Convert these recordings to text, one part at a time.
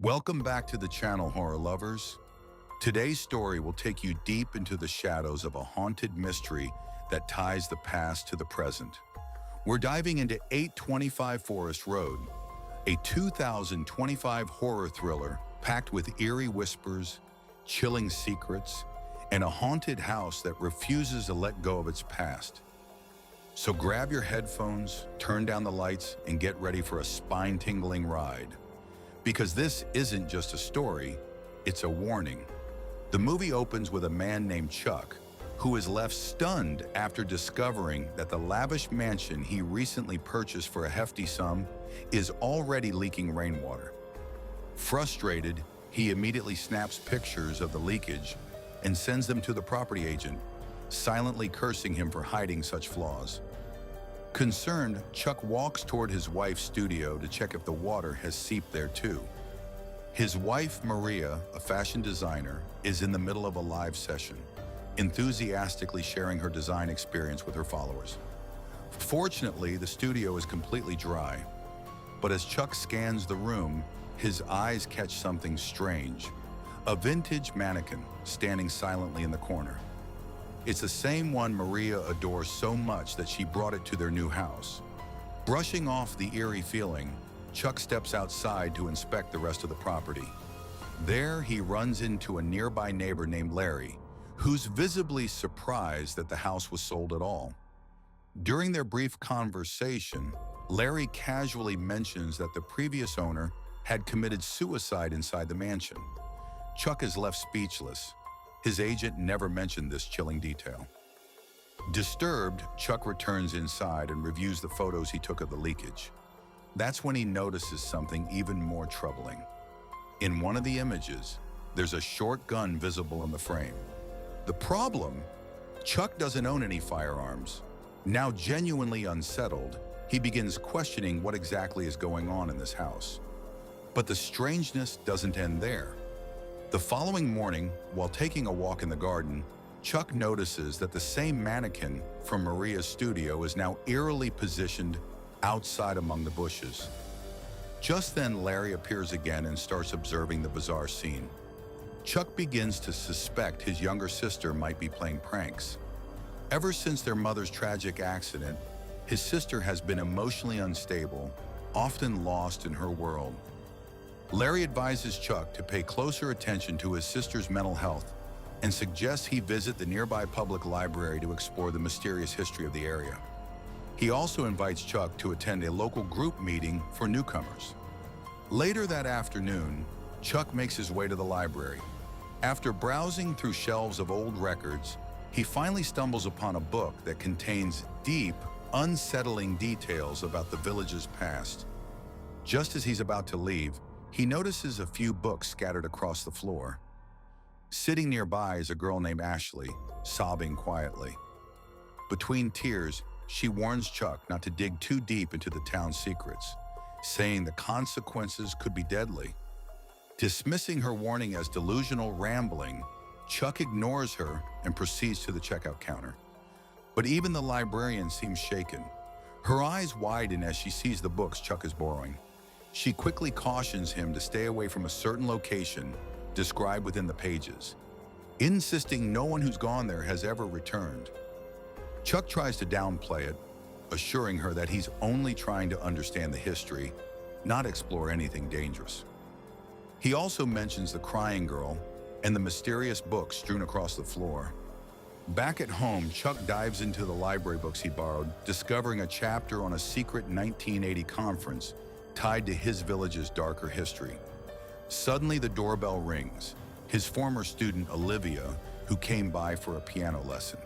Welcome back to the channel, horror lovers. Today's story will take you deep into the shadows of a haunted mystery that ties the past to the present. We're diving into 825 Forest Road, a 2025 horror thriller packed with eerie whispers, chilling secrets, and a haunted house that refuses to let go of its past. So grab your headphones, turn down the lights, and get ready for a spine-tingling ride. Because this isn't just a story, it's a warning. The movie opens with a man named Chuck, who is left stunned after discovering that the lavish mansion he recently purchased for a hefty sum is already leaking rainwater. Frustrated, he immediately snaps pictures of the leakage and sends them to the property agent, silently cursing him for hiding such flaws. Concerned, Chuck walks toward his wife's studio to check if the water has seeped there too. His wife, Maria, a fashion designer, is in the middle of a live session, enthusiastically sharing her design experience with her followers. Fortunately, the studio is completely dry, but as Chuck scans the room, his eyes catch something strange: a vintage mannequin standing silently in the corner. It's the same one Maria adores so much that she brought it to their new house. Brushing off the eerie feeling, Chuck steps outside to inspect the rest of the property. There, he runs into a nearby neighbor named Larry, who's visibly surprised that the house was sold at all. During their brief conversation, Larry casually mentions that the previous owner had committed suicide inside the mansion. Chuck is left speechless. His agent never mentioned this chilling detail. Disturbed, Chuck returns inside and reviews the photos he took of the leakage. That's when he notices something even more troubling. In one of the images, there's a short gun visible in the frame. The problem? Chuck doesn't own any firearms. Now genuinely unsettled, he begins questioning what exactly is going on in this house. But the strangeness doesn't end there. The following morning, while taking a walk in the garden, Chuck notices that the same mannequin from Maria's studio is now eerily positioned outside among the bushes. Just then, Larry appears again and starts observing the bizarre scene. Chuck begins to suspect his younger sister might be playing pranks. Ever since their mother's tragic accident, his sister has been emotionally unstable, often lost in her world. Larry advises Chuck to pay closer attention to his sister's mental health and suggests he visit the nearby public library to explore the mysterious history of the area. He also invites Chuck to attend a local group meeting for newcomers. Later that afternoon, Chuck makes his way to the library. After browsing through shelves of old records, he finally stumbles upon a book that contains deep, unsettling details about the village's past. Just as he's about to leave, he notices a few books scattered across the floor. Sitting nearby is a girl named Ashley, sobbing quietly. Between tears, she warns Chuck not to dig too deep into the town's secrets, saying the consequences could be deadly. Dismissing her warning as delusional rambling, Chuck ignores her and proceeds to the checkout counter. But even the librarian seems shaken. Her eyes widen as she sees the books Chuck is borrowing. She quickly cautions him to stay away from a certain location described within the pages, insisting no one who's gone there has ever returned. Chuck tries to downplay it, assuring her that he's only trying to understand the history, not explore anything dangerous. He also mentions the crying girl and the mysterious books strewn across the floor. Back at home, Chuck dives into the library books he borrowed, discovering a chapter on a secret 1980 conference tied to his village's darker history. Suddenly, the doorbell rings. His former student, Olivia, who came by for a piano lesson.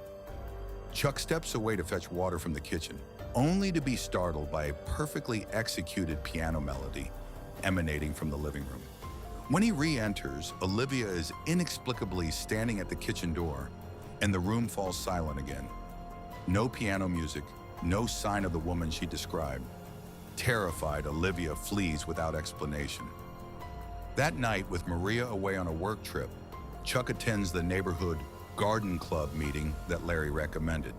Chuck steps away to fetch water from the kitchen, only to be startled by a perfectly executed piano melody emanating from the living room. When he re-enters, Olivia is inexplicably standing at the kitchen door, and the room falls silent again. No piano music, no sign of the woman she described. Terrified, Olivia flees without explanation. That night, with Maria away on a work trip, Chuck attends the neighborhood garden club meeting that Larry recommended.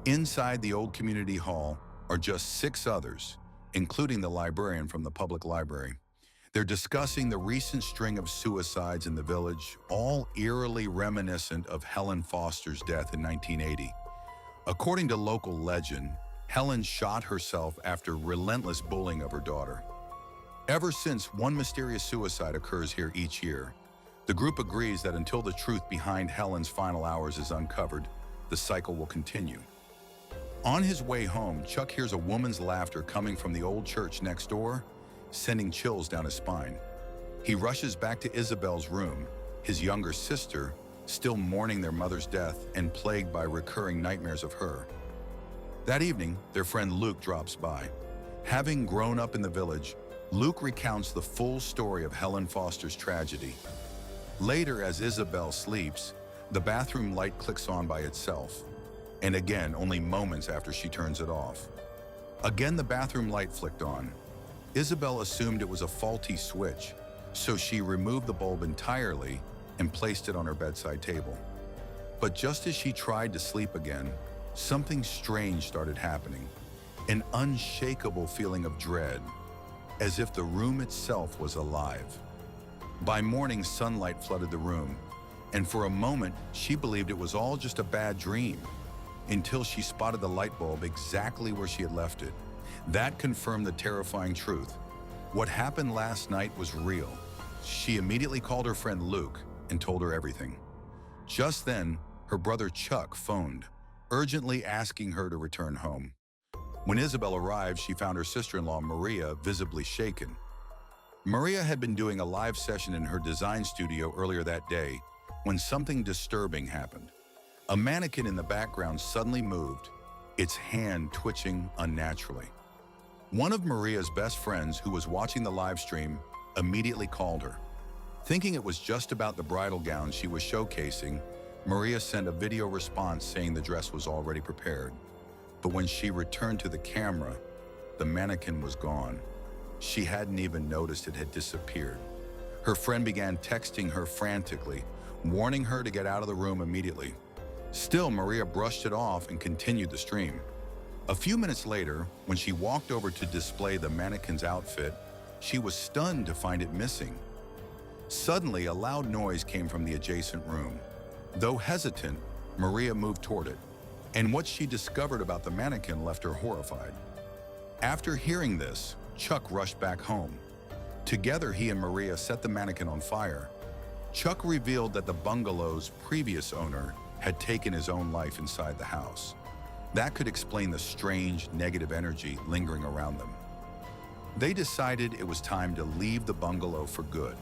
Inside the old community hall are just 6 others, including the librarian from the public library. They're discussing the recent string of suicides in the village, all eerily reminiscent of Helen Foster's death in 1980. According to local legend, Helen shot herself after relentless bullying of her daughter. Ever since, one mysterious suicide occurs here each year. The group agrees that until the truth behind Helen's final hours is uncovered, the cycle will continue. On his way home, Chuck hears a woman's laughter coming from the old church next door, sending chills down his spine. He rushes back to Isabel's room, his younger sister, still mourning their mother's death and plagued by recurring nightmares of her. That evening, their friend Luke drops by. Having grown up in the village, Luke recounts the full story of Helen Foster's tragedy. Later, as Isabel sleeps, the bathroom light clicks on by itself, and again only moments after she turns it off. Again, the bathroom light flicked on. Isabel assumed it was a faulty switch, so she removed the bulb entirely and placed it on her bedside table. But just as she tried to sleep again, something strange started happening, an unshakable feeling of dread, as if the room itself was alive. By morning, sunlight flooded the room, and for a moment, she believed it was all just a bad dream, until she spotted the light bulb exactly where she had left it. That confirmed the terrifying truth. What happened last night was real. She immediately called her friend Luke and told her everything. Just then, her brother Chuck phoned, urgently asking her to return home. When Isabel arrived, she found her sister-in-law Maria visibly shaken. Maria had been doing a live session in her design studio earlier that day when something disturbing happened. A mannequin in the background suddenly moved, its hand twitching unnaturally. One of Maria's best friends, who was watching the live stream, immediately called her. Thinking it was just about the bridal gown she was showcasing, Maria sent a video response saying the dress was already prepared. But when she returned to the camera, the mannequin was gone. She hadn't even noticed it had disappeared. Her friend began texting her frantically, warning her to get out of the room immediately. Still, Maria brushed it off and continued the stream. A few minutes later, when she walked over to display the mannequin's outfit, she was stunned to find it missing. Suddenly, a loud noise came from the adjacent room. Though hesitant, Maria moved toward it, and what she discovered about the mannequin left her horrified. After hearing this, Chuck rushed back home. Together, he and Maria set the mannequin on fire. Chuck revealed that the bungalow's previous owner had taken his own life inside the house. That could explain the strange, negative energy lingering around them. They decided it was time to leave the bungalow for good.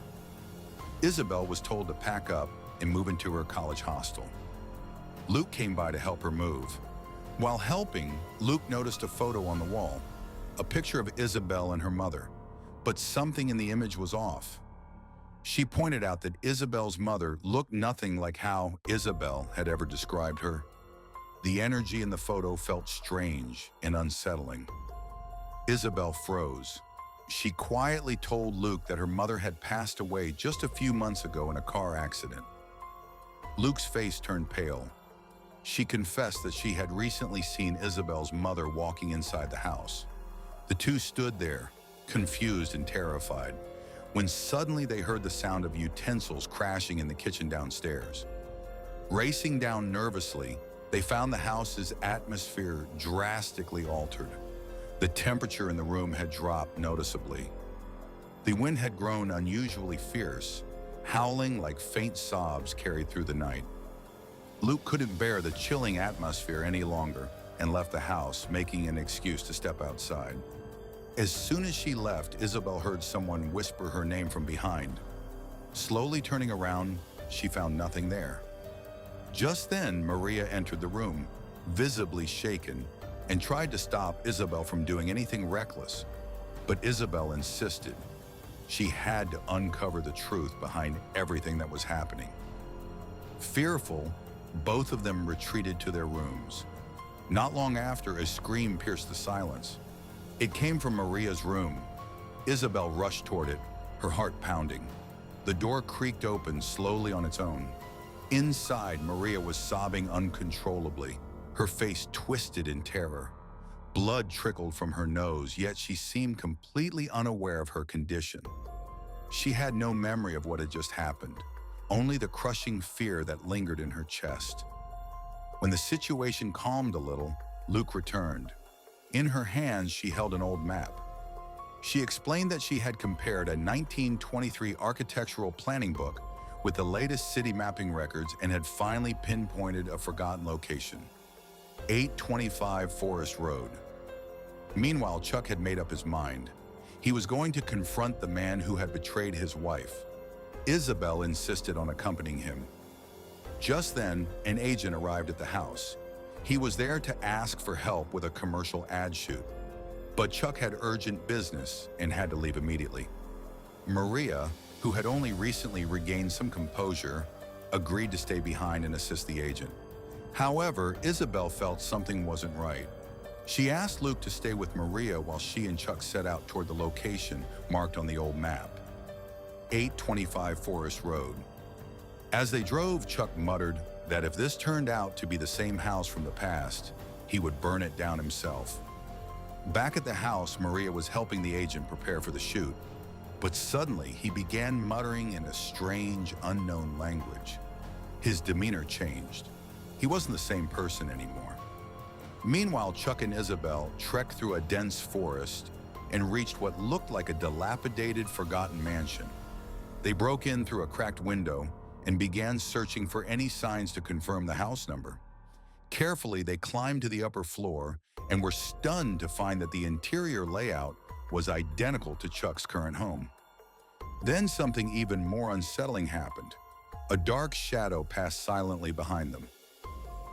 Isabel was told to pack up and move into her college hostel. Luke came by to help her move. While helping, Luke noticed a photo on the wall, a picture of Isabel and her mother, but something in the image was off. She pointed out that Isabel's mother looked nothing like how Isabel had ever described her. The energy in the photo felt strange and unsettling. Isabel froze. She quietly told Luke that her mother had passed away just a few months ago in a car accident. Luke's face turned pale. She confessed that she had recently seen Isabel's mother walking inside the house. The two stood there, confused and terrified, when suddenly they heard the sound of utensils crashing in the kitchen downstairs. Racing down nervously, they found the house's atmosphere drastically altered. The temperature in the room had dropped noticeably. The wind had grown unusually fierce, howling like faint sobs carried through the night. Luke couldn't bear the chilling atmosphere any longer and left the house, making an excuse to step outside. As soon as she left, Isabel heard someone whisper her name from behind. Slowly turning around, she found nothing there. Just then, Maria entered the room, visibly shaken, and tried to stop Isabel from doing anything reckless. But Isabel insisted. She had to uncover the truth behind everything that was happening. Fearful, both of them retreated to their rooms. Not long after, a scream pierced the silence. It came from Maria's room. Isabel rushed toward it, her heart pounding. The door creaked open slowly on its own. Inside, Maria was sobbing uncontrollably, her face twisted in terror. Blood trickled from her nose, yet she seemed completely unaware of her condition. She had no memory of what had just happened, only the crushing fear that lingered in her chest. When the situation calmed a little, Luke returned. In her hands, she held an old map. She explained that she had compared a 1923 architectural planning book with the latest city mapping records and had finally pinpointed a forgotten location: 825 Forest Road. Meanwhile, Chuck had made up his mind. He was going to confront the man who had betrayed his wife. Isabel insisted on accompanying him. Just then, an agent arrived at the house. He was there to ask for help with a commercial ad shoot. But Chuck had urgent business and had to leave immediately. Maria, who had only recently regained some composure, agreed to stay behind and assist the agent. However, Isabel felt something wasn't right. She asked Luke to stay with Maria while she and Chuck set out toward the location marked on the old map: 825 Forest Road. As they drove, Chuck muttered that if this turned out to be the same house from the past, he would burn it down himself. Back at the house, Maria was helping the agent prepare for the shoot, but suddenly he began muttering in a strange, unknown language. His demeanor changed. He wasn't the same person anymore. Meanwhile, Chuck and Isabel trekked through a dense forest and reached what looked like a dilapidated, forgotten mansion. They broke in through a cracked window and began searching for any signs to confirm the house number. Carefully, they climbed to the upper floor and were stunned to find that the interior layout was identical to Chuck's current home. Then something even more unsettling happened. A dark shadow passed silently behind them.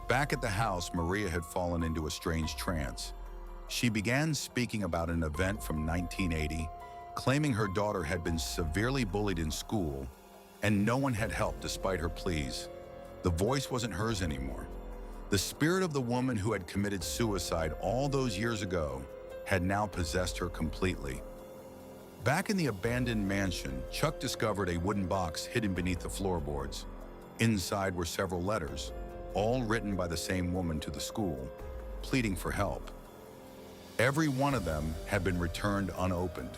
Back at the house, Maria had fallen into a strange trance. She began speaking about an event from 1980, claiming her daughter had been severely bullied in school, and no one had helped despite her pleas. The voice wasn't hers anymore. The spirit of the woman who had committed suicide all those years ago had now possessed her completely. Back in the abandoned mansion, Chuck discovered a wooden box hidden beneath the floorboards. Inside were several letters, all written by the same woman to the school, pleading for help. Every one of them had been returned unopened.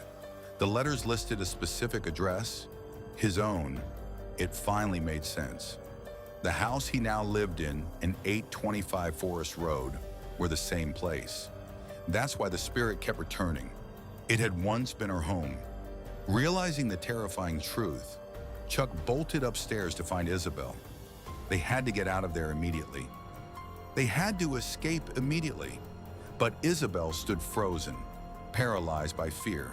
The letters listed a specific address, his own. It finally made sense. The house he now lived in, and 825 Forest Road, were the same place. That's why the spirit kept returning. It had once been her home. Realizing the terrifying truth, Chuck bolted upstairs to find Isabel. They had to get out of there immediately. They had to escape immediately. But Isabel stood frozen, paralyzed by fear.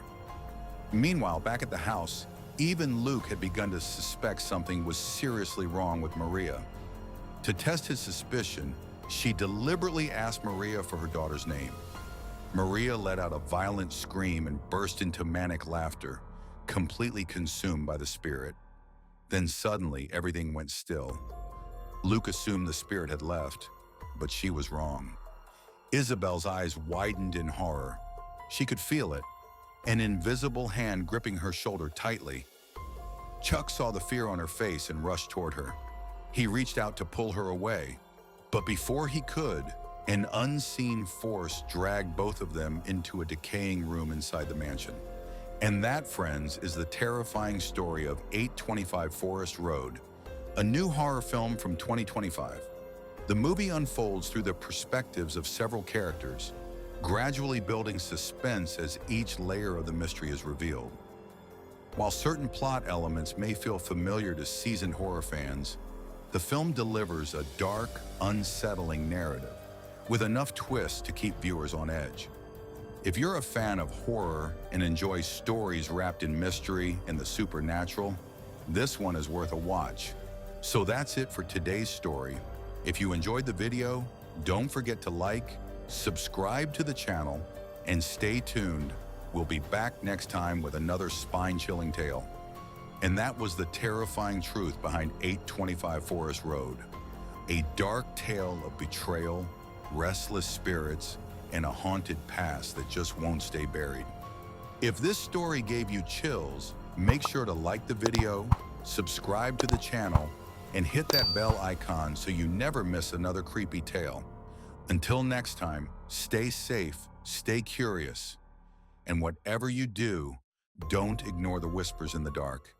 Meanwhile, back at the house, even Luke had begun to suspect something was seriously wrong with Maria. To test his suspicion, she deliberately asked Maria for her daughter's name. Maria let out a violent scream and burst into manic laughter, completely consumed by the spirit. Then suddenly, everything went still. Luke assumed the spirit had left, but she was wrong. Isabel's eyes widened in horror. She could feel it, an invisible hand gripping her shoulder tightly. Chuck saw the fear on her face and rushed toward her. He reached out to pull her away, but before he could, an unseen force dragged both of them into a decaying room inside the mansion. And that, friends, is the terrifying story of 825 Forest Road, a new horror film from 2025. The movie unfolds through the perspectives of several characters, gradually building suspense as each layer of the mystery is revealed. While certain plot elements may feel familiar to seasoned horror fans, the film delivers a dark, unsettling narrative with enough twists to keep viewers on edge. If you're a fan of horror and enjoy stories wrapped in mystery and the supernatural, this one is worth a watch. So that's it for today's story. If you enjoyed the video, don't forget to like, subscribe to the channel, and stay tuned. We'll be back next time with another spine-chilling tale. And that was the terrifying truth behind 825 Forest Road, a dark tale of betrayal, restless spirits, and a haunted past that just won't stay buried. If this story gave you chills, make sure to like the video, subscribe to the channel, and hit that bell icon so you never miss another creepy tale. Until next time, stay safe, stay curious, and whatever you do, Don't ignore the whispers in the dark.